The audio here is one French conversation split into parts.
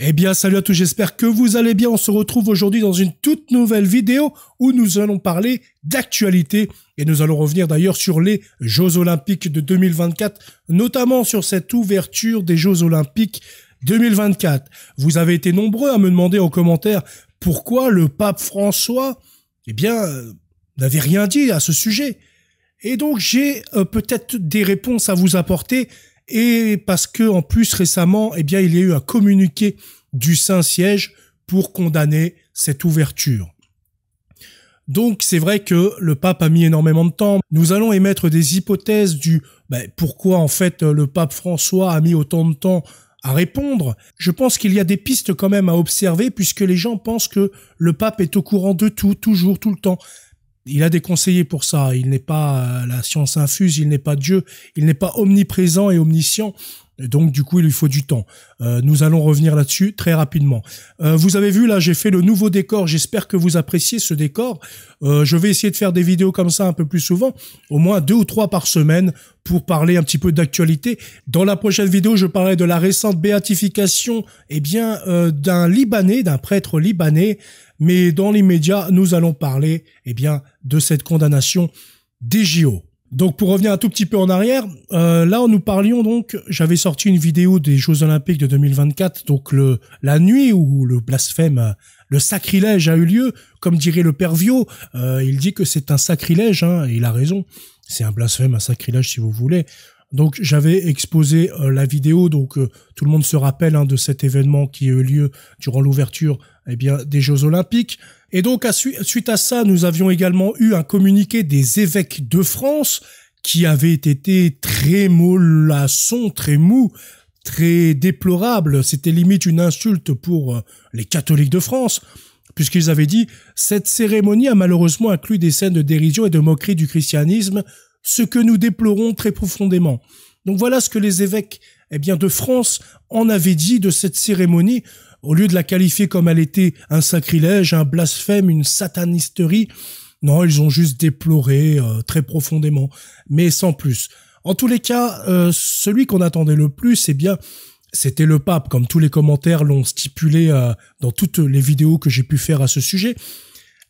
Eh bien, salut à tous, j'espère que vous allez bien. On se retrouve aujourd'hui dans une toute nouvelle vidéo où nous allons parler d'actualité et nous allons revenir d'ailleurs sur les Jeux Olympiques de 2024, notamment sur cette ouverture des Jeux Olympiques 2024. Vous avez été nombreux à me demander en commentaire pourquoi le pape François, n'avait rien dit à ce sujet. Et donc, j'ai peut-être des réponses à vous apporter. Et parce que en plus récemment, il y a eu un communiqué du Saint-Siège pour condamner cette ouverture. Donc c'est vrai que le pape a mis énormément de temps. Nous allons émettre des hypothèses du pourquoi en fait le pape François a mis autant de temps à répondre. Je pense qu'il y a des pistes quand même à observer puisque les gens pensent que le pape est au courant de tout, toujours, tout le temps. Il a des conseillers pour ça, il n'est pas la science infuse, il n'est pas Dieu, il n'est pas omniprésent et omniscient, donc du coup il lui faut du temps. Nous allons revenir là-dessus très rapidement. Vous avez vu là, j'ai fait le nouveau décor, j'espère que vous appréciez ce décor. Je vais essayer de faire des vidéos comme ça un peu plus souvent, au moins 2 ou 3 par semaine, pour parler un petit peu d'actualité. Dans la prochaine vidéo, je parlerai de la récente béatification d'un Libanais, d'un prêtre libanais. Mais dans l'immédiat, nous allons parler de cette condamnation des JO. Donc pour revenir un tout petit peu en arrière, là nous parlions donc, j'avais sorti une vidéo des Jeux Olympiques de 2024, donc la nuit où le blasphème, le sacrilège a eu lieu, comme dirait le père Viau, il dit que c'est un sacrilège, et il a raison, c'est un blasphème, un sacrilège si vous voulez. Donc j'avais exposé la vidéo, donc tout le monde se rappelle de cet événement qui a eu lieu durant l'ouverture des Jeux Olympiques. Et donc suite à ça, nous avions également eu un communiqué des évêques de France qui avait été très mollasson, très mou, très déplorable. C'était limite une insulte pour les catholiques de France, puisqu'ils avaient dit « Cette cérémonie a malheureusement inclus des scènes de dérision et de moquerie du christianisme, ce que nous déplorons très profondément. » Donc voilà ce que les évêques de France en avaient dit de cette cérémonie. Au lieu de la qualifier comme elle était un sacrilège, un blasphème, une satanisterie, non, ils ont juste déploré très profondément, mais sans plus. En tous les cas, celui qu'on attendait le plus, c'était le pape, comme tous les commentaires l'ont stipulé dans toutes les vidéos que j'ai pu faire à ce sujet.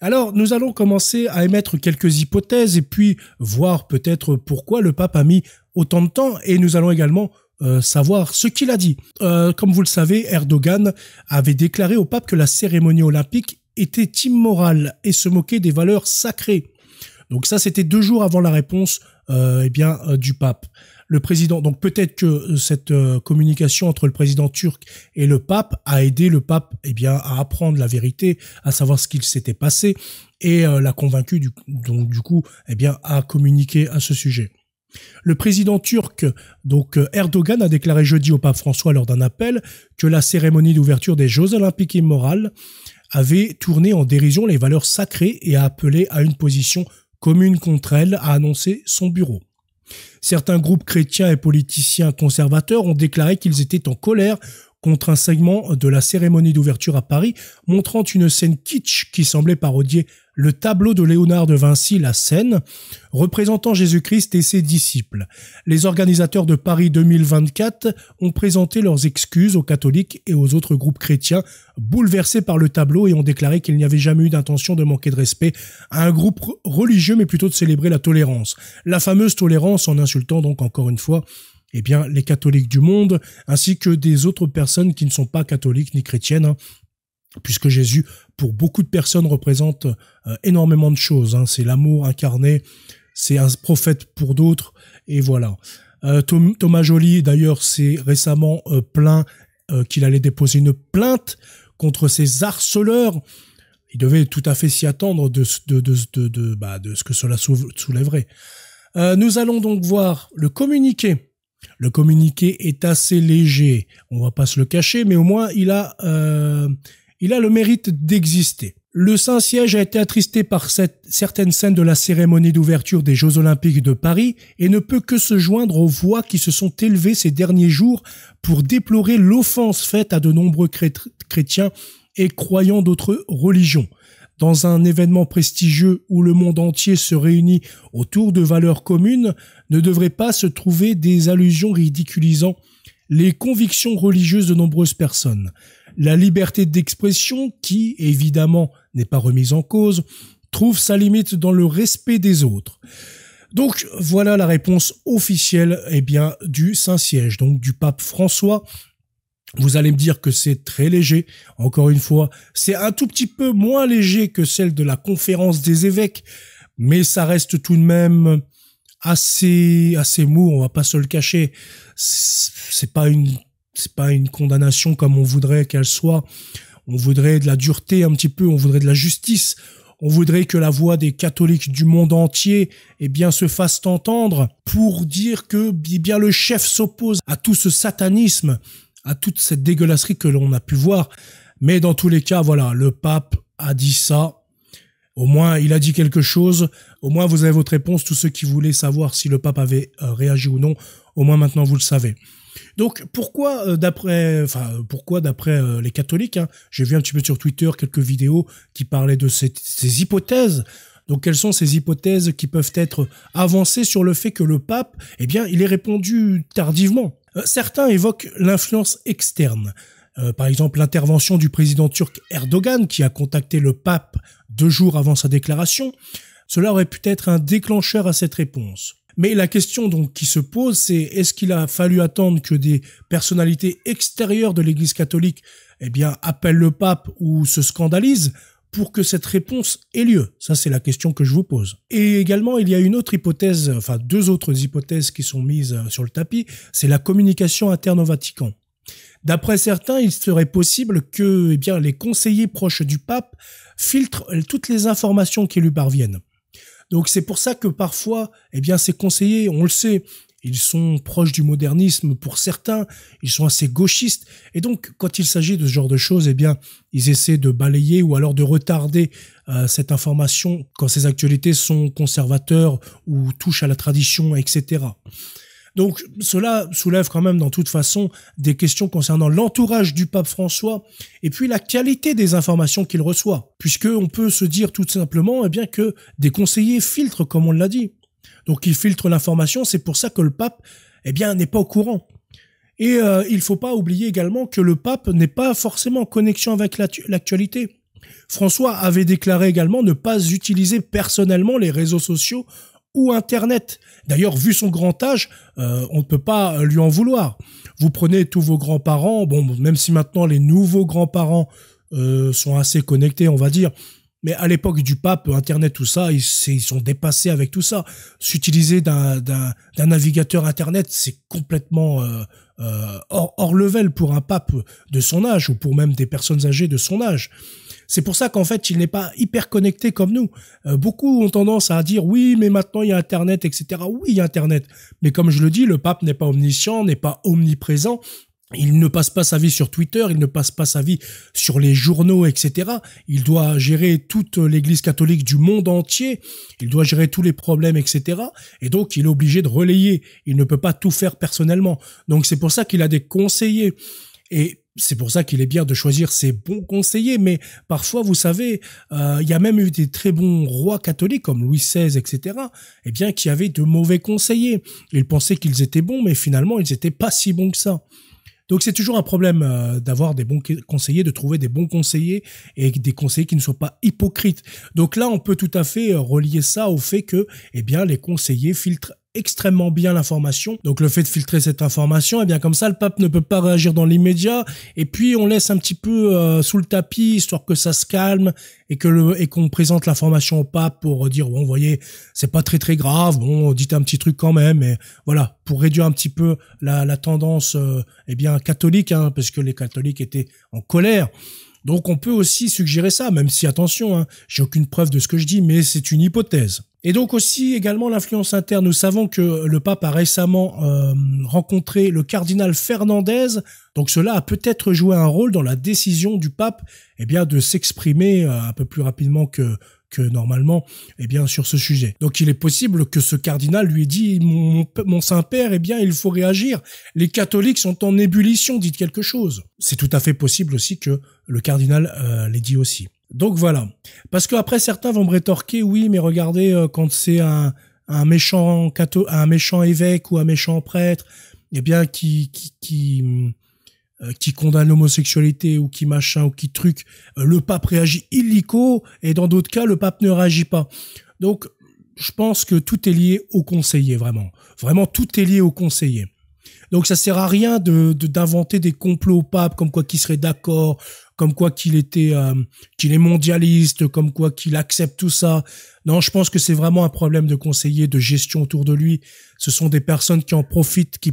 Alors, nous allons commencer à émettre quelques hypothèses et puis voir peut-être pourquoi le pape a mis autant de temps, et nous allons également savoir ce qu'il a dit. Comme vous le savez, Erdogan avait déclaré au pape que la cérémonie olympique était immorale et se moquait des valeurs sacrées. Donc ça, c'était 2 jours avant la réponse du pape. Le président, donc peut-être que cette communication entre le président turc et le pape a aidé le pape à apprendre la vérité, à savoir ce qu'il s'était passé, et l'a convaincu à communiquer à ce sujet. Le président turc, donc Erdogan, a déclaré jeudi au pape François lors d'un appel que la cérémonie d'ouverture des Jeux Olympiques immorales avait tourné en dérision les valeurs sacrées et a appelé à une position commune contre elle, a annoncé son bureau. Certains groupes chrétiens et politiciens conservateurs ont déclaré qu'ils étaient en colère contre un segment de la cérémonie d'ouverture à Paris, montrant une scène kitsch qui semblait parodier le tableau de Léonard de Vinci, La Scène, représentant Jésus-Christ et ses disciples. Les organisateurs de Paris 2024 ont présenté leurs excuses aux catholiques et aux autres groupes chrétiens bouleversés par le tableau et ont déclaré qu'il n'y avait jamais eu d'intention de manquer de respect à un groupe religieux, mais plutôt de célébrer la tolérance. La fameuse tolérance en insultant donc encore une fois les catholiques du monde, ainsi que des autres personnes qui ne sont pas catholiques ni chrétiennes, puisque Jésus, pour beaucoup de personnes, représente énormément de choses. C'est l'amour incarné, c'est un prophète pour d'autres, et voilà. Thomas Joly, d'ailleurs, s'est récemment plaint qu'il allait déposer une plainte contre ces harceleurs. Il devait tout à fait s'y attendre de ce que cela soulèverait. Nous allons donc voir le communiqué. Le communiqué est assez léger, on va pas se le cacher, mais au moins il a le mérite d'exister. Le Saint-Siège a été attristé par certaines scènes de la cérémonie d'ouverture des Jeux Olympiques de Paris et ne peut que se joindre aux voix qui se sont élevées ces derniers jours pour déplorer l'offense faite à de nombreux chrétiens et croyants d'autres religions. Dans un événement prestigieux où le monde entier se réunit autour de valeurs communes, ne devrait pas se trouver des allusions ridiculisant les convictions religieuses de nombreuses personnes. La liberté d'expression, qui évidemment n'est pas remise en cause, trouve sa limite dans le respect des autres. Donc voilà la réponse officielle du Saint-Siège, donc du pape François. Vous allez me dire que c'est très léger. Encore une fois, c'est un tout petit peu moins léger que celle de la conférence des évêques, mais ça reste tout de même assez mou, on va pas se le cacher. C'est pas une condamnation comme on voudrait qu'elle soit. On voudrait de la dureté un petit peu, on voudrait de la justice. On voudrait que la voix des catholiques du monde entier, se fasse entendre pour dire que, le chef s'oppose à tout ce satanisme, à toute cette dégueulasserie que l'on a pu voir. Mais dans tous les cas, voilà, le pape a dit ça. Au moins, il a dit quelque chose. Au moins, vous avez votre réponse. Tous ceux qui voulaient savoir si le pape avait réagi ou non, au moins maintenant, vous le savez. Donc, pourquoi d'après les catholiques, j'ai vu un petit peu sur Twitter quelques vidéos qui parlaient de ces hypothèses. Donc, quelles sont ces hypothèses qui peuvent être avancées sur le fait que le pape, il ait répondu tardivement. Certains évoquent l'influence externe. Par exemple, l'intervention du président turc Erdogan qui a contacté le pape 2 jours avant sa déclaration. Cela aurait pu être un déclencheur à cette réponse. Mais la question donc qui se pose, c'est est-ce qu'il a fallu attendre que des personnalités extérieures de l'Église catholique appellent le pape ou se scandalisent pour que cette réponse ait lieu? Ça, c'est la question que je vous pose. Et également, il y a une autre hypothèse, 2 autres hypothèses qui sont mises sur le tapis, c'est la communication interne au Vatican. D'après certains, il serait possible que les conseillers proches du pape filtrent toutes les informations qui lui parviennent. Donc c'est pour ça que parfois, ces conseillers, on le sait, ils sont proches du modernisme pour certains, ils sont assez gauchistes, et donc quand il s'agit de ce genre de choses, ils essaient de balayer ou alors de retarder cette information quand ces actualités sont conservateurs ou touchent à la tradition, etc. Donc cela soulève quand même dans toute façon des questions concernant l'entourage du pape François et puis la qualité des informations qu'il reçoit, puisque on peut se dire tout simplement que des conseillers filtrent comme on l'a dit. Donc ils filtrent l'information, c'est pour ça que le pape n'est pas au courant. Et il faut pas oublier également que le pape n'est pas forcément en connexion avec l'actualité. François avait déclaré également ne pas utiliser personnellement les réseaux sociaux ou Internet. D'ailleurs, vu son grand âge, on ne peut pas lui en vouloir. Vous prenez tous vos grands-parents, même si maintenant les nouveaux grands-parents sont assez connectés, on va dire, mais à l'époque du pape, Internet, tout ça, ils sont dépassés avec tout ça. S'utiliser d'un navigateur Internet, c'est complètement hors level pour un pape de son âge, ou pour même des personnes âgées de son âge. C'est pour ça qu'en fait, il n'est pas hyper connecté comme nous. Beaucoup ont tendance à dire oui, mais maintenant il y a Internet, etc. Oui, il y a Internet. Mais comme je le dis, le pape n'est pas omniscient, n'est pas omniprésent. Il ne passe pas sa vie sur Twitter, il ne passe pas sa vie sur les journaux, etc. Il doit gérer toute l'Église catholique du monde entier. Il doit gérer tous les problèmes, etc. Et donc, il est obligé de relayer. Il ne peut pas tout faire personnellement. Donc, c'est pour ça qu'il a des conseillers. Et c'est pour ça qu'il est bien de choisir ses bons conseillers, mais parfois, vous savez, il y a même eu des très bons rois catholiques comme Louis XVI, etc., qui avaient de mauvais conseillers. Ils pensaient qu'ils étaient bons, mais finalement, ils n'étaient pas si bons que ça. Donc c'est toujours un problème d'avoir des bons conseillers, de trouver des bons conseillers et des conseillers qui ne soient pas hypocrites. Donc là, on peut tout à fait relier ça au fait que, les conseillers filtrent extrêmement bien l'information. Donc le fait de filtrer cette information, comme ça, le pape ne peut pas réagir dans l'immédiat. Et puis on laisse un petit peu sous le tapis, histoire que ça se calme et qu'on présente l'information au pape pour dire bon, vous voyez, c'est pas très très grave. Bon, dites un petit truc quand même. Et voilà, pour réduire un petit peu la tendance, catholique, parce que les catholiques étaient en colère. Donc on peut aussi suggérer ça, même si attention, j'ai aucune preuve de ce que je dis, mais c'est une hypothèse. Et donc aussi également l'influence interne. Nous savons que le pape a récemment rencontré le cardinal Fernandez, donc cela a peut-être joué un rôle dans la décision du pape de s'exprimer un peu plus rapidement que normalement sur ce sujet. Donc il est possible que ce cardinal lui ait dit mon Saint-Père, il faut réagir. Les catholiques sont en ébullition, dites quelque chose. C'est tout à fait possible aussi que le cardinal l'ait dit aussi. Donc voilà. Parce que après certains vont me rétorquer oui, mais regardez quand c'est un méchant évêque ou un méchant prêtre qui qui condamne l'homosexualité ou qui machin ou qui truc, le pape réagit illico, et dans d'autres cas, le pape ne réagit pas. Donc, je pense que tout est lié au conseiller, vraiment. Vraiment, tout est lié au conseiller. Donc, ça sert à rien d'inventer des complots au pape, comme quoi qu'il serait d'accord, comme quoi qu'il est mondialiste, comme quoi qu'il accepte tout ça. Non, je pense que c'est vraiment un problème de conseiller, de gestion autour de lui. Ce sont des personnes qui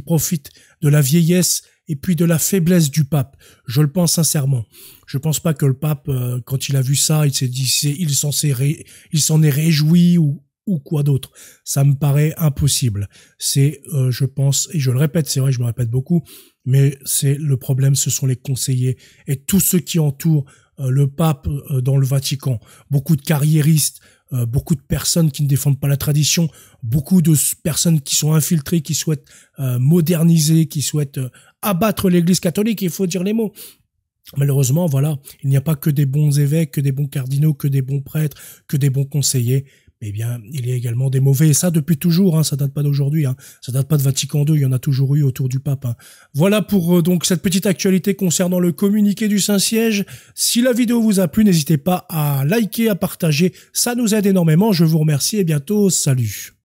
profitent de la vieillesse et puis de la faiblesse du pape. Je le pense sincèrement. Je pense pas que le pape, quand il a vu ça, il s'est dit, il s'en est réjoui ou quoi d'autre. Ça me paraît impossible. C'est, je pense, et je le répète, c'est vrai, je me répète beaucoup, mais c'est le problème, ce sont les conseillers et tous ceux qui entourent le pape dans le Vatican. Beaucoup de carriéristes, beaucoup de personnes qui ne défendent pas la tradition, beaucoup de personnes qui sont infiltrées, qui souhaitent moderniser, qui souhaitent abattre l'Église catholique, il faut dire les mots. Malheureusement, voilà, il n'y a pas que des bons évêques, que des bons cardinaux, que des bons prêtres, que des bons conseillers. Eh bien, il y a également des mauvais, et ça depuis toujours, hein, ça date pas d'aujourd'hui, hein, ça date pas de Vatican II, il y en a toujours eu autour du pape. Hein. Voilà pour donc cette petite actualité concernant le communiqué du Saint-Siège. Si la vidéo vous a plu, n'hésitez pas à liker, à partager, ça nous aide énormément, je vous remercie et bientôt, salut.